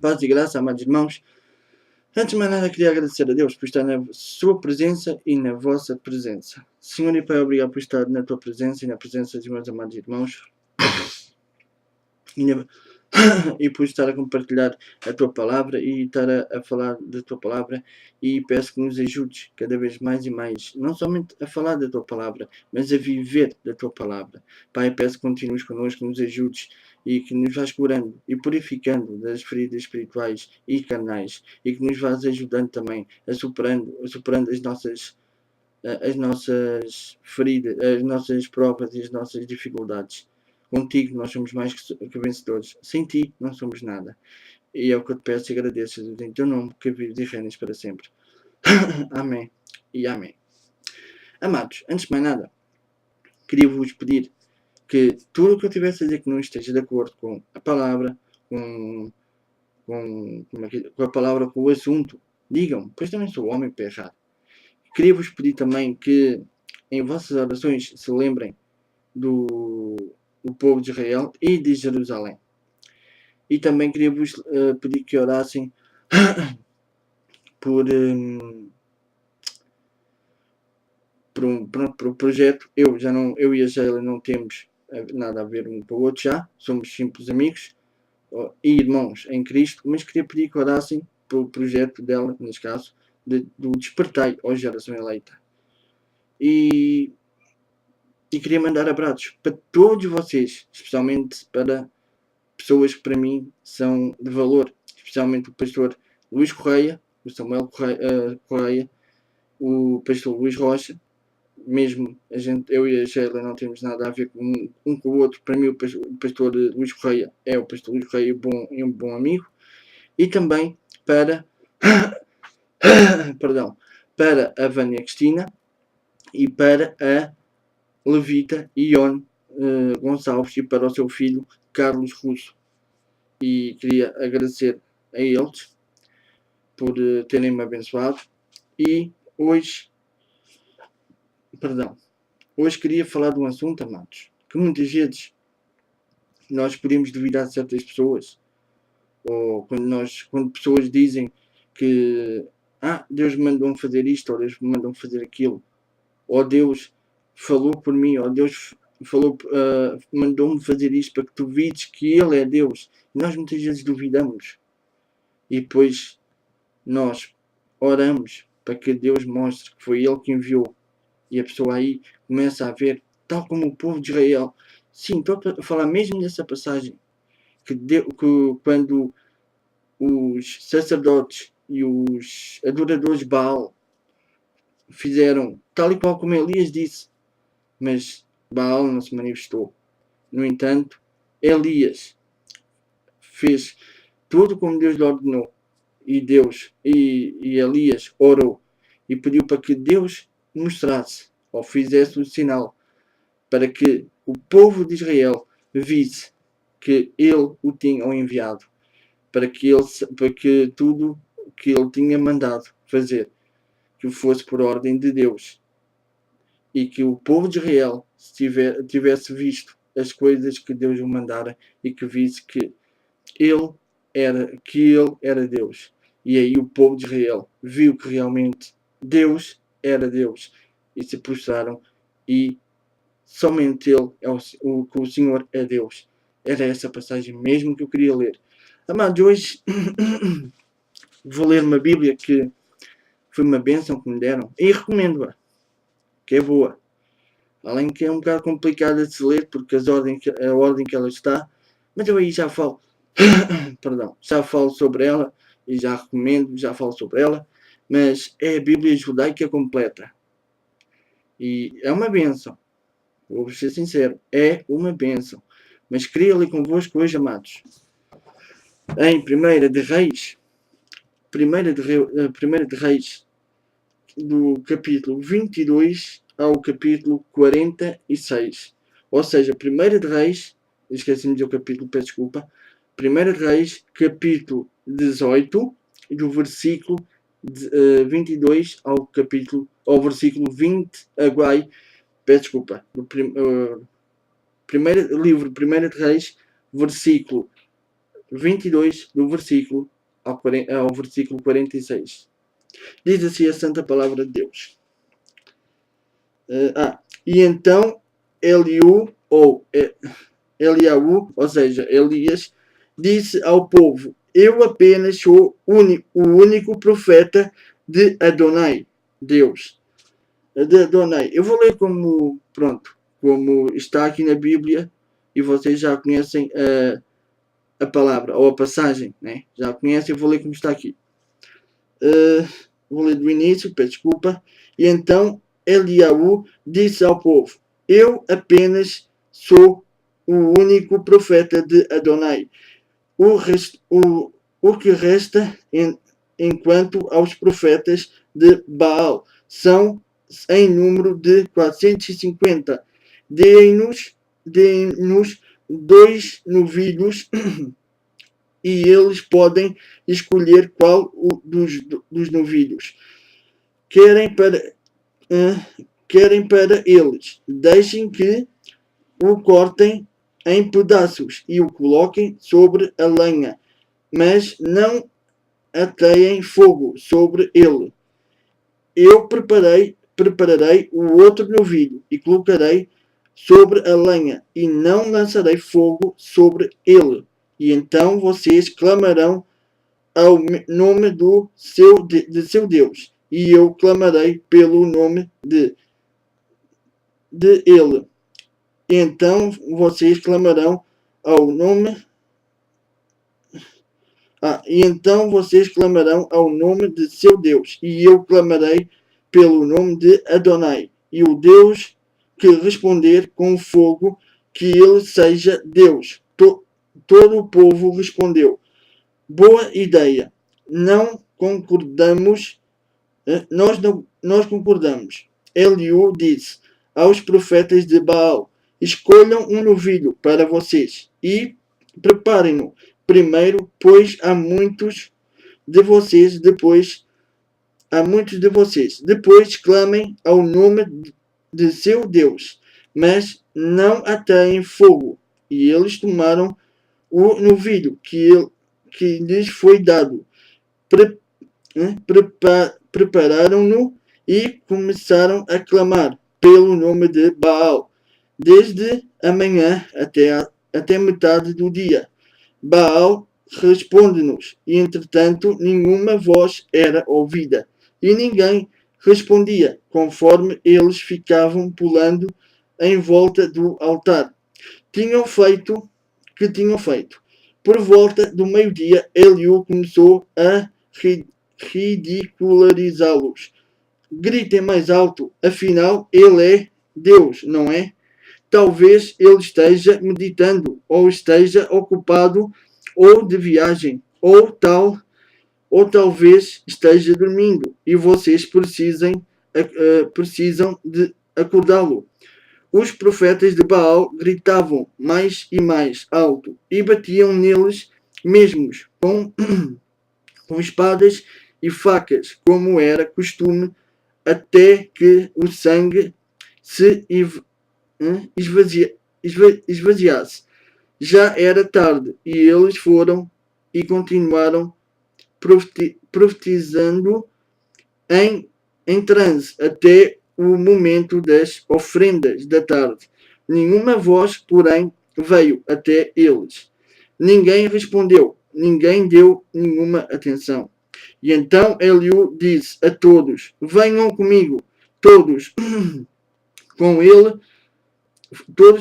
Paz e graça, amados irmãos. Antes de mais nada, queria agradecer a Deus por estar na sua presença e na vossa presença. Senhor e Pai, obrigado por estar na tua presença e na presença dos meus amados irmãos. E por estar a compartilhar a tua palavra e estar a falar da tua palavra, e peço que nos ajudes cada vez mais e mais, não somente a falar da tua palavra, mas a viver da tua palavra. Pai, peço que continues connosco, que nos ajudes e que nos vás curando e purificando das feridas espirituais e carnais, e que nos vás ajudando também a superando as nossas feridas, as nossas provas e as nossas dificuldades. Contigo nós somos mais que vencedores. Sem ti não somos nada. E é o que eu te peço e agradeço, Jesus, em teu nome, que vives e reinas para sempre. Amém e amém. Amados, antes de mais nada, queria vos pedir que tudo o que eu tivesse a dizer que não esteja de acordo com a palavra, com a palavra, com o assunto, digam, pois também sou homem para errar. Queria vos pedir também que em vossas orações se lembrem do povo de Israel e de Jerusalém. E também queria vos pedir que orassem por um projeto. Eu e a Sheila não temos nada a ver um com o outro já, somos simples amigos e irmãos em Cristo, mas queria pedir que orassem pelo projeto dela, neste caso, do Despertai à Geração Eleita. E queria mandar abraços para todos vocês, especialmente para pessoas que para mim são de valor, especialmente o pastor Luís Correia, o Samuel Correia, o pastor Luís Rocha. Mesmo eu e a Sheila não temos nada a ver com o outro. Para mim o pastor Luís Correia é o pastor Luís Correia e um bom amigo. E também para para a Vânia Cristina e para a Levita Ion Gonçalves e para o seu filho Carlos Russo. E queria agradecer a eles por terem-me abençoado. E hoje queria falar de um assunto, amados, que muitas vezes nós podemos duvidar de certas pessoas, ou quando pessoas dizem que Deus me mandou fazer isto, ou Deus me mandou fazer aquilo, ou Deus falou por mim, ou Deus mandou-me fazer isto para que tu vides que Ele é Deus. E nós muitas vezes duvidamos. E depois nós oramos para que Deus mostre que foi Ele que enviou. E a pessoa aí começa a ver, tal como o povo de Israel. Sim, estou a falar mesmo dessa passagem. Que quando os sacerdotes e os adoradores de Baal fizeram tal e qual como Elias disse, mas Baal não se manifestou. No entanto, Elias fez tudo como Deus lhe ordenou, e Elias orou e pediu para que Deus mostrasse ou fizesse o sinal para que o povo de Israel visse que ele o tinha enviado, para que tudo que ele tinha mandado fazer que fosse por ordem de Deus, e que o povo de Israel tivesse visto as coisas que Deus o mandara e que visse que ele era Deus. E aí o povo de Israel viu que realmente Deus era Deus e se prostraram, e somente Ele o Senhor é Deus. Era essa passagem mesmo que eu queria ler. Amados, hoje vou ler uma Bíblia que foi uma bênção que me deram e recomendo-a, que é boa. Além que é um bocado complicada de se ler porque a ordem que ela está, mas eu aí já falo já falo sobre ela e já recomendo, já falo sobre ela, mas é a Bíblia Judaica completa e é uma bênção. Vou ser sincero, é uma bênção. Mas queria ler convosco hoje, amados, em 1 de Reis, do capítulo 22 ao capítulo 46. Ou seja, 1 de Reis, esqueci-me de dizer o capítulo, peço desculpa, 1 de Reis, capítulo 18, do versículo 22 ao versículo 20, peço desculpa, primeiro livro, 1 de Reis, versículo 22, do versículo ao versículo 46. Diz assim a Santa Palavra de Deus. E então Eliaú, ou seja, Elias, disse ao povo: eu apenas sou o único profeta de Adonai, Deus. De Adonai. Eu vou ler como está aqui na Bíblia, e vocês já conhecem a palavra, ou a passagem, né? Já conhecem, eu vou ler como está aqui. Vou ler do início, peço desculpa. E então Eliaú disse ao povo: eu apenas sou o único profeta de Adonai. O que resta, enquanto aos profetas de Baal, são em número de 450. Deem-nos 2 novilhos e eles podem escolher qual dos novilhos querem para eles. Deixem que o cortem em pedaços e o coloquem sobre a lenha, mas não ateiem fogo sobre ele. Eu prepararei o outro novilho e colocarei sobre a lenha e não lançarei fogo sobre ele. E então vocês clamarão ao nome de seu Deus, e eu clamarei pelo nome de ele. E então vocês clamarão ao nome de seu Deus, e eu clamarei pelo nome de Adonai. E o Deus que responder com fogo, que ele seja Deus. Todo o povo respondeu: boa ideia. Nós concordamos. Eliú disse aos profetas de Baal: escolham um novilho para vocês e preparem-no primeiro, pois há muitos de vocês. Depois clamem ao nome de seu Deus, mas não ateiem fogo. E eles tomaram o novilho que lhes foi dado, prepararam-no e começaram a clamar pelo nome de Baal, desde a manhã até metade do dia. Baal responde-nos, e entretanto nenhuma voz era ouvida, e ninguém respondia, conforme eles ficavam pulando em volta do altar. Tinham feito. Por volta do meio-dia, Eliú começou a ridicularizá-los. Gritem mais alto, afinal ele é Deus, não é? Talvez ele esteja meditando, ou esteja ocupado, ou de viagem, ou talvez esteja dormindo, e vocês precisam de acordá-lo. Os profetas de Baal gritavam mais e mais alto e batiam neles mesmos com espadas e facas, como era costume, até que o sangue se esvaziasse. Já era tarde e eles foram e continuaram profetizando em transe até o momento das ofrendas da tarde. Nenhuma voz, porém, veio até eles. Ninguém respondeu, ninguém deu nenhuma atenção. E então Eliú disse a todos: venham comigo. Todos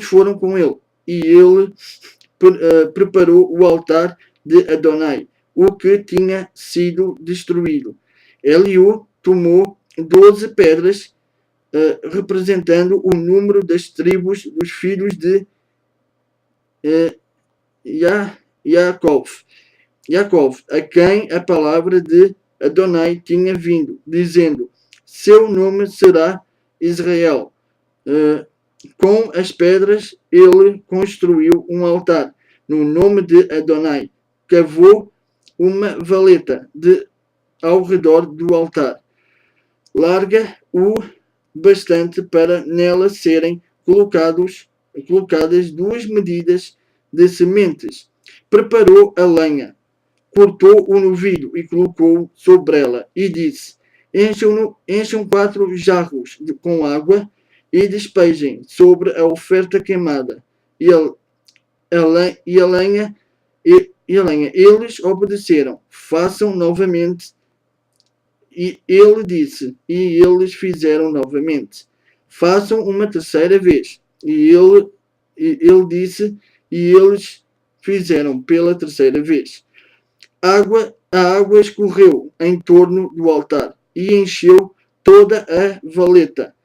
foram com ele. E ele preparou o altar de Adonai, o que tinha sido destruído. Eliú tomou 12 pedras, representando o número das tribos dos filhos de Yaakov, a quem a palavra de Adonai tinha vindo, dizendo: seu nome será Israel. Com as pedras ele construiu um altar no nome de Adonai, cavou uma valeta ao redor do altar, larga o bastante para nela serem colocadas 2 medidas de sementes. preparou a lenha, cortou o novilho e colocou sobre ela, e disse: encham 4 jarros com água e despejem sobre a oferta queimada. E a lenha, eles obedeceram. Façam novamente. E ele disse, e eles fizeram novamente. Façam uma terceira vez. Ele disse, e eles fizeram pela terceira vez. A água escorreu em torno do altar e encheu toda a valeta.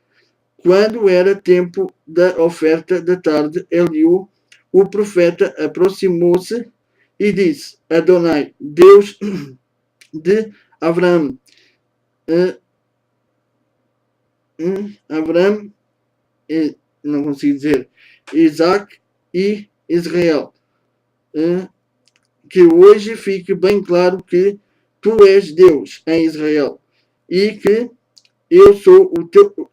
Quando era tempo da oferta da tarde, Eliú, o profeta, aproximou-se e disse: Adonai, Deus de Abraão, Abraão, não consigo dizer, Isaac e Israel, que hoje fique bem claro que tu és Deus em Israel e que eu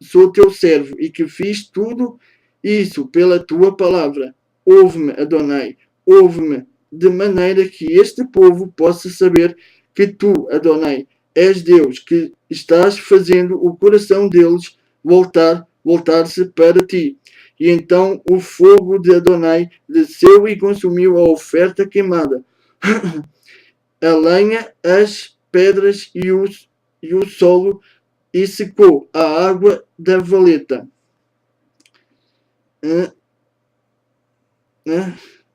sou teu servo e que fiz tudo isso pela tua palavra. Ouve-me, Adonai, ouve-me, de maneira que este povo possa saber que tu, Adonai, és Deus, que estás fazendo o coração deles voltar-se para ti. E então o fogo de Adonai desceu e consumiu a oferta queimada, a lenha, as pedras e o solo, e secou a água da valeta.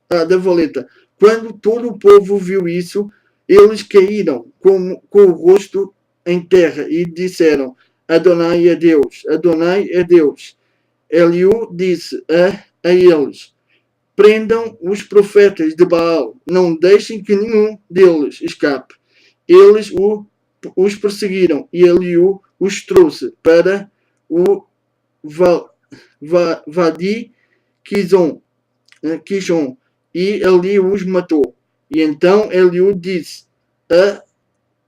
Da valeta. Quando todo o povo viu isso, eles caíram com o rosto em terra e disseram: Adonai é Deus, Adonai é Deus. Eliú disse a eles: prendam os profetas de Baal, não deixem que nenhum deles escape. Eles os perseguiram e Eliú os trouxe para o Vadi Kishon, e ali os matou. E então Eliú disse a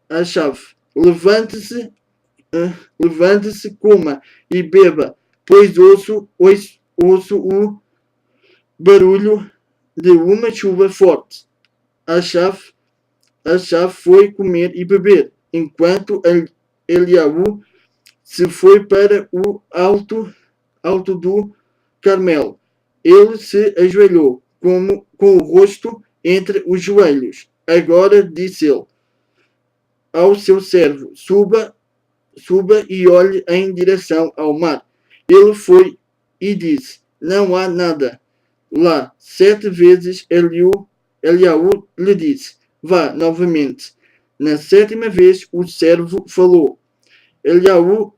Achave: levante-se, coma e beba, pois ouço o barulho de uma chuva forte. Achave foi comer e beber, enquanto Eliaú se foi para o alto do Carmelo. Ele se ajoelhou com o rosto entre os joelhos. Agora disse ele ao seu servo: suba e olhe em direção ao mar. Ele foi e disse: não há nada lá. 7 vezes Eliaú lhe disse: vá novamente. Na 7ª vez o servo falou: Eliaú,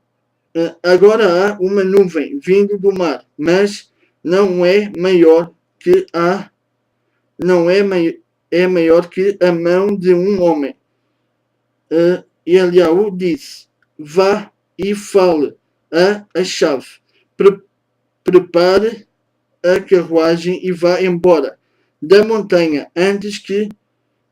agora há uma nuvem vindo do mar, mas não é maior que maior que a mão de um homem. E Eliaú disse: vá e fale a Achave, prepare a carruagem e vá embora da montanha antes que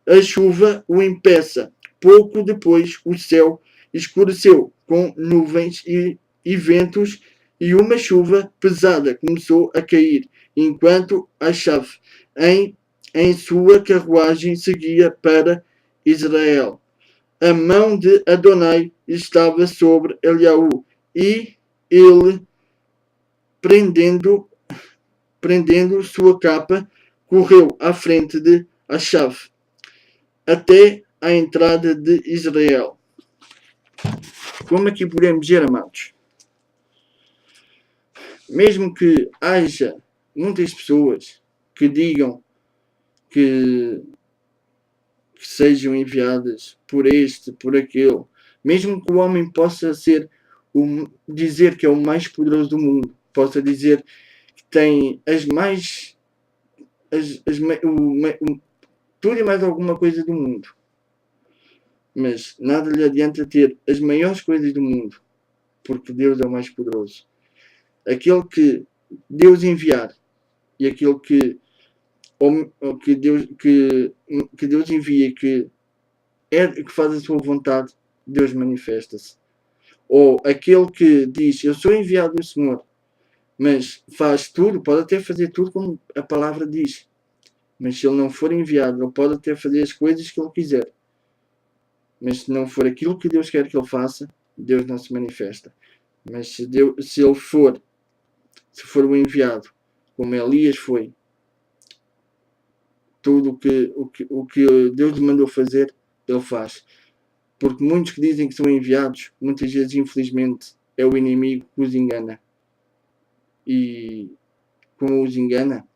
a chuva o impeça. Pouco depois o céu escureceu com nuvens e ventos, e uma chuva pesada começou a cair, enquanto Achave em sua carruagem seguia para Israel. A mão de Adonai estava sobre Eliaú, e ele, prendendo sua capa, correu à frente de Achave até a entrada de Israel. Como aqui podemos ver, amados, mesmo que haja muitas pessoas que digam que sejam enviadas por este, por aquele, mesmo que o homem possa dizer que é o mais poderoso do mundo, possa dizer que tem tudo e mais alguma coisa do mundo, mas nada lhe adianta ter as maiores coisas do mundo, porque Deus é o mais poderoso. Aquele que Deus enviar e aquele que Deus envia, que faz a sua vontade, Deus manifesta-se. Ou aquele que diz: eu sou enviado do Senhor, mas faz tudo, pode até fazer tudo como a palavra diz, Mas se ele não for enviado, ele pode até fazer as coisas que ele quiser. Mas se não for aquilo que Deus quer que ele faça, Deus não se manifesta. Mas se ele for, se for o enviado, como Elias foi, tudo o que Deus lhe mandou fazer, ele faz. Porque muitos que dizem que são enviados, muitas vezes, infelizmente, é o inimigo que os engana. E como os engana,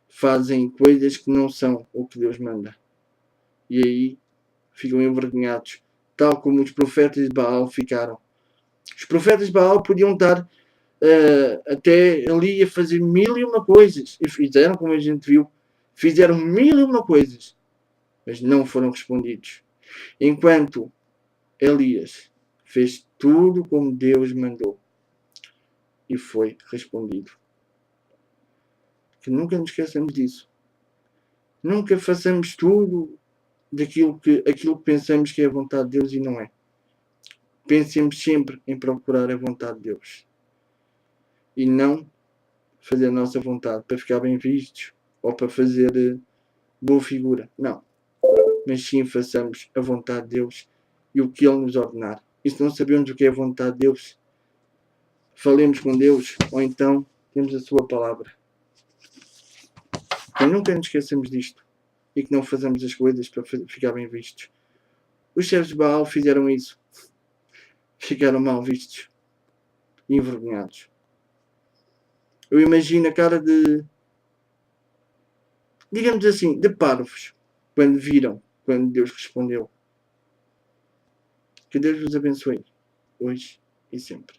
fazem coisas que não são o que Deus manda. E aí ficam envergonhados, tal como os profetas de Baal ficaram. Os profetas de Baal podiam estar até ali a fazer 1001 coisas, e fizeram, como a gente viu, fizeram 1001 coisas, mas não foram respondidos. Enquanto Elias fez tudo como Deus mandou e foi respondido. Que nunca nos esqueçamos disso. Nunca façamos tudo aquilo que pensamos que é a vontade de Deus e não é. Pensemos sempre em procurar a vontade de Deus e não fazer a nossa vontade para ficar bem vistos ou para fazer boa figura. Não. Mas sim façamos a vontade de Deus e o que Ele nos ordenar. E se não sabemos o que é a vontade de Deus, falemos com Deus ou então temos a sua palavra. Então nunca nos esqueçamos disto e que não fazemos as coisas para ficar bem vistos. Os servos de Baal fizeram isso. Ficaram mal vistos e envergonhados. Eu imagino a cara de, digamos assim, de parvos, quando viram, quando Deus respondeu. Que Deus vos abençoe, hoje e sempre.